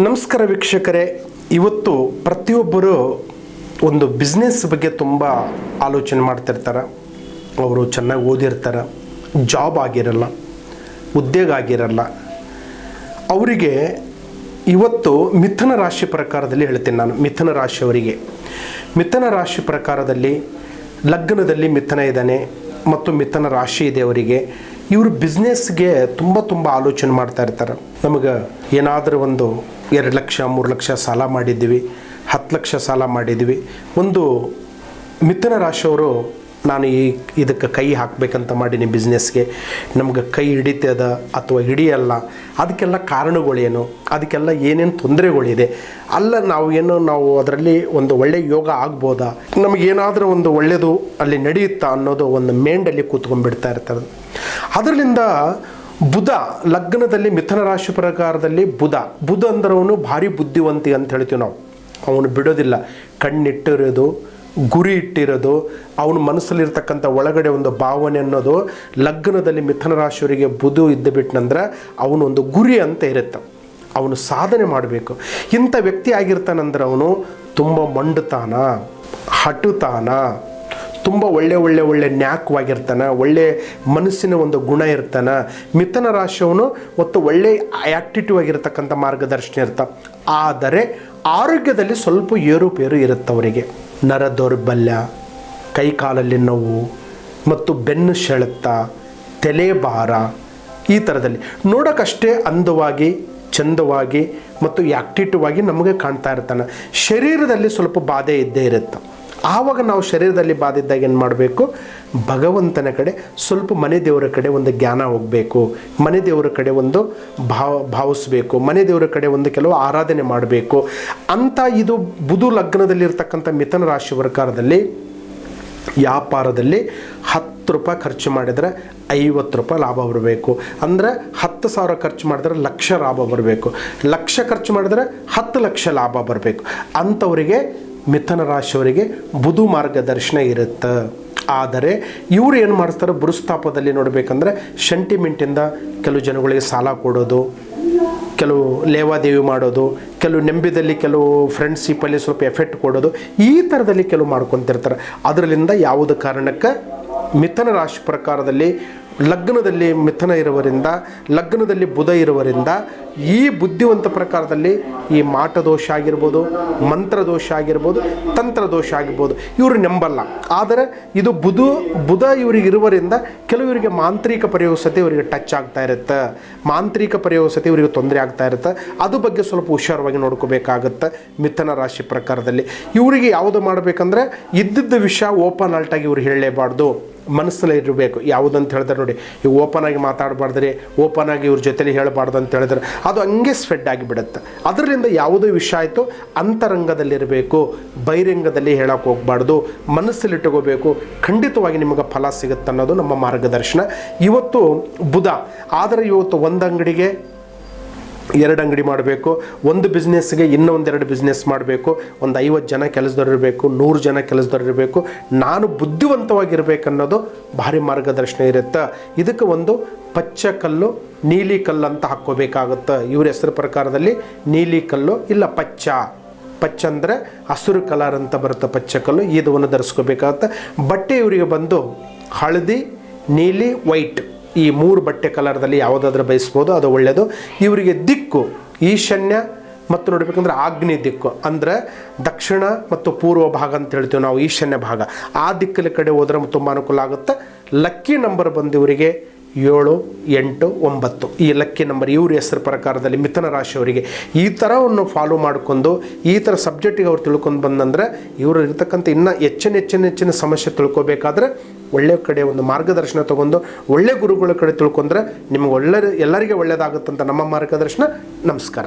ನಮಸ್ಕಾರ ವೀಕ್ಷಕರೇ, ಇವತ್ತು ಪ್ರತಿಯೊಬ್ಬರು ಒಂದು ಬಿಸ್ನೆಸ್ ಬಗ್ಗೆ ತುಂಬ ಆಲೋಚನೆ ಮಾಡ್ತಿರ್ತಾರೆ. ಅವರು ಚೆನ್ನಾಗಿ ಓದಿರ್ತಾರೆ, ಜಾಬ್ ಆಗಿರಲ್ಲ, ಉದ್ಯೋಗ ಆಗಿರಲ್ಲ. ಅವರಿಗೆ ಇವತ್ತು ಮಿಥುನ ರಾಶಿ ಪ್ರಕಾರದಲ್ಲಿ ಹೇಳ್ತೀನಿ ನಾನು. ಮಿಥುನ ರಾಶಿಯವರಿಗೆ ಮಿಥುನ ರಾಶಿ ಪ್ರಕಾರದಲ್ಲಿ ಲಗ್ನದಲ್ಲಿ ಮಿಥುನ ಇದ್ದಾನೆ ಮತ್ತು ಮಿಥುನ ರಾಶಿ ಇದೆ ಅವರಿಗೆ. ಇವರು ಬಿಸ್ನೆಸ್ಗೆ ತುಂಬ ಆಲೋಚನೆ ಮಾಡ್ತಾ ಇರ್ತಾರೆ. ನಮಗೆ ಏನಾದರೂ ಒಂದು 2 ಲಕ್ಷ 3 ಲಕ್ಷ ಸಾಲ ಮಾಡಿದ್ದೀವಿ, 10 ಲಕ್ಷ ಸಾಲ ಮಾಡಿದ್ದೀವಿ. ಒಂದು ಮಿಥುನ ರಾಶಿಯವರು ನಾನು ಇದಕ್ಕೆ ಕೈ ಹಾಕಬೇಕಂತ ಮಾಡೀನಿ ಬಿಸ್ನೆಸ್ಗೆ, ನಮ್ಗೆ ಕೈ ಹಿಡಿತದ ಅಥವಾ ಹಿಡಿಯಲ್ಲ, ಅದಕ್ಕೆಲ್ಲ ಕಾರಣಗಳೇನು, ಅದಕ್ಕೆಲ್ಲ ಏನೇನು ತೊಂದರೆಗಳಿದೆ, ನಾವು ಅದರಲ್ಲಿ ಒಂದು ಒಳ್ಳೆಯ ಯೋಗ ಆಗ್ಬೋದಾ, ನಮಗೇನಾದರೂ ಒಂದು ಒಳ್ಳೆಯದು ಅಲ್ಲಿ ನಡೆಯುತ್ತಾ ಅನ್ನೋದು ಒಂದು ಮೇಂಡಲ್ಲಿ ಕೂತ್ಕೊಂಡ್ಬಿಡ್ತಾ ಇರ್ತಾರೆ. ಅದರಿಂದ ಬುಧ ಲಗ್ನದಲ್ಲಿ ಮಿಥುನ ರಾಶಿ ಪ್ರಕಾರದಲ್ಲಿ ಬುಧ ಅಂದ್ರೆ ಅವನು ಭಾರಿ ಬುದ್ಧಿವಂತಿ ಅಂತ ಹೇಳ್ತೀವಿ ನಾವು. ಅವನು ಬಿಡೋದಿಲ್ಲ, ಕಣ್ಣಿಟ್ಟಿರೋದು, ಗುರಿ ಇಟ್ಟಿರೋದು, ಅವನ ಮನಸ್ಸಲ್ಲಿರ್ತಕ್ಕಂಥ ಒಳಗಡೆ ಒಂದು ಭಾವನೆ ಅನ್ನೋದು. ಲಗ್ನದಲ್ಲಿ ಮಿಥುನ ರಾಶಿಯವರಿಗೆ ಬುಧ ಇದ್ದು ಬಿಟ್ಟನಂದ್ರೆ ಅವನು ಒಂದು ಗುರಿ ಅಂತ ಇರುತ್ತೆ, ಅವನು ಸಾಧನೆ ಮಾಡಬೇಕು. ಇಂಥ ವ್ಯಕ್ತಿ ಆಗಿರ್ತಾನಂದ್ರೆ ಅವನು ತುಂಬ ಮಂಡುತ್ತಾನ, ಹಟುತ್ತಾನ, ತುಂಬ ಒಳ್ಳೆ ನ್ಯಾಕವಾಗಿರ್ತಾನೆ, ಒಳ್ಳೆ ಮನಸ್ಸಿನ ಒಂದು ಗುಣ ಇರ್ತಾನೆ. ಮಿಥುನ ರಾಶಿಯವನು ಮತ್ತು ಒಳ್ಳೆ ಆ್ಯಕ್ಟಿಟಿವ್ ಆಗಿರ್ತಕ್ಕಂಥ ಮಾರ್ಗದರ್ಶನ ಇರ್ತಾನೆ. ಆದರೆ ಆರೋಗ್ಯದಲ್ಲಿ ಸ್ವಲ್ಪ ಏರುಪೇರು ಇರುತ್ತೆ ಅವರಿಗೆ. ನರ ದೌರ್ಬಲ್ಯ, ಕೈಕಾಲಲ್ಲಿ ನೋವು ಮತ್ತು ಬೆನ್ನು ಸೆಳೆತ, ತಲೆ ಭಾರ, ಈ ಥರದಲ್ಲಿ ನೋಡೋಕ್ಕಷ್ಟೇ ಅಂದವಾಗಿ, ಚಂದವಾಗಿ ಮತ್ತು ಆ್ಯಕ್ಟಿಟಿವ್ ಆಗಿ ನಮಗೆ ಕಾಣ್ತಾ ಇರ್ತಾನೆ. ಶರೀರದಲ್ಲಿ ಸ್ವಲ್ಪ ಬಾಧೆ ಇದ್ದೇ ಇರುತ್ತೆ. ಆವಾಗ ನಾವು ಶರೀರದಲ್ಲಿ ಬಾಧಿದ್ದಾಗ ಏನು ಮಾಡಬೇಕು, ಭಗವಂತನ ಕಡೆ ಸ್ವಲ್ಪ ಮನೆ ದೇವರ ಕಡೆ ಒಂದು ಜ್ಞಾನ ಹೋಗಬೇಕು, ಮನೆ ದೇವರ ಕಡೆ ಒಂದು ಭಾವಿಸ್ಬೇಕು, ಮನೆ ದೇವರ ಕಡೆ ಒಂದು ಕೆಲವು ಆರಾಧನೆ ಮಾಡಬೇಕು ಅಂತ. ಇದು ಬುಧ ಲಗ್ನದಲ್ಲಿರ್ತಕ್ಕಂಥ ಮಿಥುನ ರಾಶಿ ಪ್ರಕಾರದಲ್ಲಿ ವ್ಯಾಪಾರದಲ್ಲಿ 10 ರೂಪಾಯಿ ಖರ್ಚು ಮಾಡಿದರೆ 50 ರೂಪಾಯಿ ಲಾಭ ಬರಬೇಕು. ಅಂದರೆ 10,000 ಖರ್ಚು ಮಾಡಿದ್ರೆ ಲಕ್ಷ ಲಾಭ ಬರಬೇಕು, ಲಕ್ಷ ಖರ್ಚು ಮಾಡಿದ್ರೆ 10 ಲಕ್ಷ ಲಾಭ ಬರಬೇಕು. ಅಂಥವರಿಗೆ ಮಿಥುನ ರಾಶಿಯವರಿಗೆ ಬುಧ ಮಾರ್ಗದರ್ಶನ ಇರುತ್ತೆ. ಆದರೆ ಇವರು ಏನು ಮಾಡ್ತಾರೆ, ಬುರುಸ್ತಾಪದಲ್ಲಿ ನೋಡಬೇಕಂದ್ರೆ ಸೆಂಟಿಮೆಂಟಿಂದ ಕೆಲವು ಜನಗಳಿಗೆ ಸಾಲ ಕೊಡೋದು, ಕೆಲವು ಲೇವಾದೇವಿ ಮಾಡೋದು, ಕೆಲವು ನೆಂಬಿದಲ್ಲಿ ಕೆಲವು ಫ್ರೆಂಡ್ಶಿಪ್ಪಲ್ಲಿ ಸ್ವಲ್ಪ ಎಫೆಕ್ಟ್ ಕೊಡೋದು, ಈ ಥರದಲ್ಲಿ ಕೆಲವು ಮಾಡ್ಕೊತಿರ್ತಾರೆ. ಅದರಿಂದ ಯಾವುದೇ ಕಾರಣಕ್ಕೆ ಮಿಥುನ ರಾಶಿ ಪ್ರಕಾರದಲ್ಲಿ ಲಗ್ನದಲ್ಲಿ ಮಿಥುನ ಇರುವರಿಂದ, ಲಗ್ನದಲ್ಲಿ ಬುಧ ಇರುವರಿಂದ ಈ ಬುದ್ಧಿವಂತ ಪ್ರಕಾರದಲ್ಲಿ ಈ ಮಾಟದೋಷ ಆಗಿರ್ಬೋದು, ಮಂತ್ರದೋಷ ಆಗಿರ್ಬೋದು, ತಂತ್ರದೋಷ ಆಗಿರ್ಬೋದು, ಇವರು ನಂಬಲ್ಲ. ಆದರೆ ಇದು ಬುಧ ಇವರಿಗೆ ಇರುವರಿಂದ ಕೆಲವರಿಗೆ ಮಾಂತ್ರಿಕ ಪ್ರಯೋಗಸತೆ ಇವರಿಗೆ ಟಚ್ ಆಗ್ತಾ ಇರುತ್ತೆ, ಮಾಂತ್ರಿಕ ಪ್ರಯೋಗಸತೆ ಇವರಿಗೆ ತೊಂದರೆ ಆಗ್ತಾ ಇರುತ್ತೆ. ಅದು ಬಗ್ಗೆ ಸ್ವಲ್ಪ ಹುಷಾರವಾಗಿ ನೋಡ್ಕೋಬೇಕಾಗುತ್ತೆ. ಮಿಥುನ ರಾಶಿ ಪ್ರಕಾರದಲ್ಲಿ ಇವರಿಗೆ ಯಾವುದು ಮಾಡಬೇಕಂದ್ರೆ ಇದ್ದಿದ್ದ ವಿಷಯ ಓಪನ್ ಆಲ್ಟಾಗಿ ಇವ್ರು ಹೇಳಲೇಬಾರ್ದು, ಮನಸ್ಸಲ್ಲಿ ಇರಬೇಕು. ಯಾವುದಂತ ಹೇಳಿದ್ರೆ ನೋಡಿ, ಈಗ ಓಪನ್ ಆಗಿ ಮಾತಾಡಬಾರ್ದ್ರೆ, ಓಪನ್ ಆಗಿ ಇವ್ರ ಜೊತೆಲಿ ಹೇಳಬಾರ್ದು ಅಂತ ಹೇಳಿದ್ರೆ ಅದು ಹಂಗೆ ಸ್ಪ್ರೆಡ್ ಆಗಿಬಿಡುತ್ತೆ. ಅದರಿಂದ ಯಾವುದೇ ವಿಷಯ ಆಯಿತು ಅಂತರಂಗದಲ್ಲಿರಬೇಕು, ಬಹಿರಂಗದಲ್ಲಿ ಹೇಳೋಕೆ ಹೋಗಬಾರ್ದು, ಮನಸ್ಸಲ್ಲಿಟ್ಟುಕೋಬೇಕು. ಖಂಡಿತವಾಗಿ ನಿಮಗೆ ಫಲ ಸಿಗುತ್ತೆ ಅನ್ನೋದು ನಮ್ಮ ಮಾರ್ಗದರ್ಶನ. ಇವತ್ತು ಬುಧ ಆದರೆ ಇವತ್ತು ಒಂದು ಅಂಗಡಿಗೆ 2 ಅಂಗಡಿ ಮಾಡಬೇಕು, ಒಂದು ಬಿಸ್ನೆಸ್ಗೆ ಇನ್ನೂ 1-2 ಬಿಸ್ನೆಸ್ ಮಾಡಬೇಕು, ಒಂದು 50 ಜನ ಕೆಲಸದವ್ರು ಇರಬೇಕು, 100 ಜನ ಕೆಲಸದವ್ರು ಇರಬೇಕು. ನಾನು ಬುದ್ಧಿವಂತವಾಗಿರ್ಬೇಕನ್ನೋದು ಭಾರಿ ಮಾರ್ಗದರ್ಶನ ಇರುತ್ತೆ. ಇದಕ್ಕೆ ಒಂದು ಪಚ್ಚ ಕಲ್ಲು, ನೀಲಿ ಕಲ್ಲು ಅಂತ ಹಾಕ್ಕೋಬೇಕಾಗುತ್ತೆ. ಇವ್ರ ಹೆಸರು ಪ್ರಕಾರದಲ್ಲಿ ನೀಲಿ ಕಲ್ಲು ಇಲ್ಲ ಪಚ್ಚ ಅಂದರೆ ಹಸಿರು ಕಲರ್ ಅಂತ ಬರುತ್ತೆ, ಪಚ್ಚ ಕಲ್ಲು, ಇದನ್ನು ಧರಿಸ್ಕೋಬೇಕಾಗುತ್ತೆ. ಬಟ್ಟೆ ಇವರಿಗೆ ಬಂದು ಹಳದಿ, ನೀಲಿ, ವೈಟ್, ಈ 3 ಬಟ್ಟೆ ಕಲರ್ದಲ್ಲಿ ಯಾವುದಾದ್ರೂ ಬಯಸ್ಬೋದು, ಅದು ಒಳ್ಳೆಯದು. ಇವರಿಗೆ ದಿಕ್ಕು ಈಶಾನ್ಯ ಮತ್ತು ನೋಡಬೇಕಂದ್ರೆ ಆಗ್ನೇಯ ದಿಕ್ಕು, ಅಂದರೆ ದಕ್ಷಿಣ ಮತ್ತು ಪೂರ್ವ ಭಾಗ ಅಂತ ಹೇಳ್ತೀವಿ ನಾವು, ಈಶಾನ್ಯ ಭಾಗ, ಆ ದಿಕ್ಕಲ ಕಡೆ ಹೋದ್ರೆ ತುಂಬ ಅನುಕೂಲ ಆಗುತ್ತೆ. ಲಕ್ಕಿ ನಂಬರ್ ಬಂದು ಇವರಿಗೆ 7, 8, 9 ಈ ಲಕ್ಕಿ ನಂಬರ್. ಇವ್ರ ಹೆಸರು ಪ್ರಕಾರದಲ್ಲಿ ಮಿಥುನ ರಾಶಿಯವರಿಗೆ ಈ ಥರವನ್ನು ಫಾಲೋ ಮಾಡಿಕೊಂಡು ಈ ಥರ ಸಬ್ಜೆಕ್ಟಿಗೆ ಅವ್ರು ತಿಳ್ಕೊಂಡು ಬಂದಂದರೆ ಇವರು ಇರ್ತಕ್ಕಂಥ ಇನ್ನೂ ಹೆಚ್ಚಿನ ಸಮಸ್ಯೆ ತಿಳ್ಕೊಬೇಕಾದ್ರೆ ಒಳ್ಳೆಯ ಕಡೆ ಒಂದು ಮಾರ್ಗದರ್ಶನ ತೊಗೊಂಡು ಒಳ್ಳೆ ಗುರುಗಳ ಕಡೆ ತಿಳ್ಕೊಂಡ್ರೆ ನಿಮ್ಗೆ ಎಲ್ಲರಿಗೆ ಒಳ್ಳೆಯದಾಗುತ್ತಂತ ನಮ್ಮ ಮಾರ್ಗದರ್ಶನ. ನಮಸ್ಕಾರ.